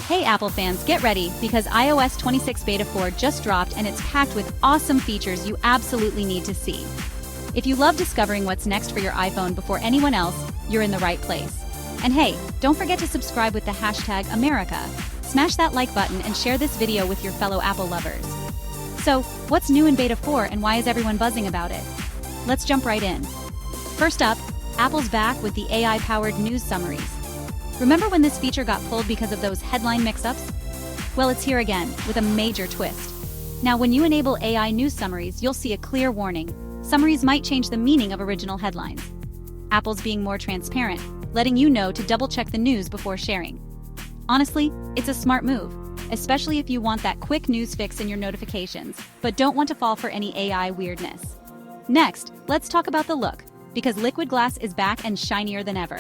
Hey Apple fans, get ready, because iOS 26 Beta 4 just dropped and it's packed with awesome features you absolutely need to see. If you love discovering what's next for your iPhone before anyone else, you're in the right place. And hey, don't forget to subscribe with the hashtag America. Smash that like button and share this video with your fellow Apple lovers. So, what's new in Beta 4 and why is everyone buzzing about it? Let's jump right in. First up, Apple's back with the AI-powered news summaries. Remember when this feature got pulled because of those headline mix-ups? Well, it's here again, with a major twist. Now, when you enable AI news summaries, you'll see a clear warning. Summaries might change the meaning of original headlines. Apple's being more transparent, letting you know to double-check the news before sharing. Honestly, it's a smart move, especially if you want that quick news fix in your notifications, but don't want to fall for any AI weirdness. Next, let's talk about the look, because Liquid Glass is back and shinier than ever.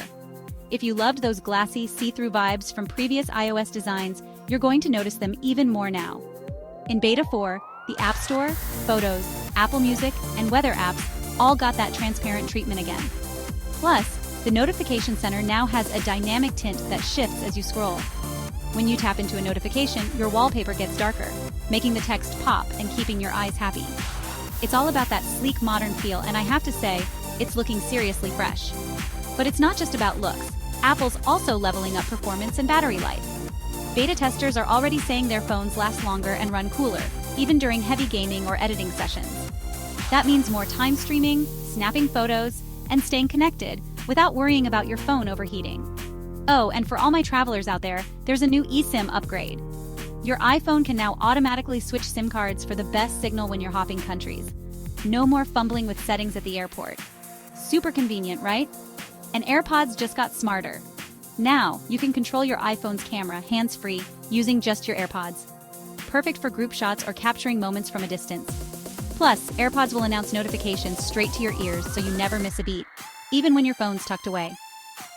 If you loved those glassy, see-through vibes from previous iOS designs, you're going to notice them even more now. In Beta 4, the App Store, Photos, Apple Music, and Weather apps all got that transparent treatment again. Plus, the Notification Center now has a dynamic tint that shifts as you scroll. When you tap into a notification, your wallpaper gets darker, making the text pop and keeping your eyes happy. It's all about that sleek, modern feel, and I have to say, it's looking seriously fresh. But it's not just about looks. Apple's also leveling up performance and battery life. Beta testers are already saying their phones last longer and run cooler, even during heavy gaming or editing sessions. That means more time streaming, snapping photos, and staying connected without worrying about your phone overheating. Oh, and for all my travelers out there, there's a new eSIM upgrade. Your iPhone can now automatically switch SIM cards for the best signal when you're hopping countries. No more fumbling with settings at the airport. Super convenient, right? And AirPods just got smarter. Now, you can control your iPhone's camera hands-free using just your AirPods. Perfect for group shots or capturing moments from a distance. Plus, AirPods will announce notifications straight to your ears so you never miss a beat, even when your phone's tucked away.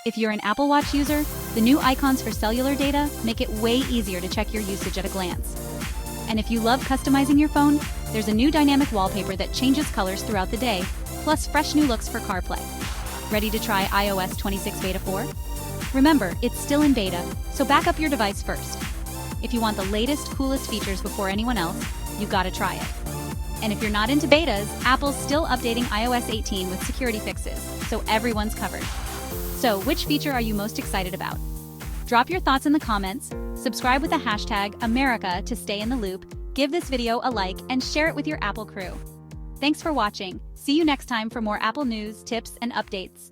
If you're an Apple Watch user, the new icons for cellular data make it way easier to check your usage at a glance. And if you love customizing your phone, there's a new dynamic wallpaper that changes colors throughout the day, plus fresh new looks for CarPlay. Ready to try iOS 26 Beta 4? Remember, it's still in beta, so back up your device first. If you want the latest, coolest features before anyone else, you gotta try it. And if you're not into betas, Apple's still updating iOS 18 with security fixes, so everyone's covered. So, which feature are you most excited about? Drop your thoughts in the comments, subscribe with the hashtag America to stay in the loop, give this video a like, and share it with your Apple crew. Thanks for watching. See you next time for more Apple news, tips, and updates.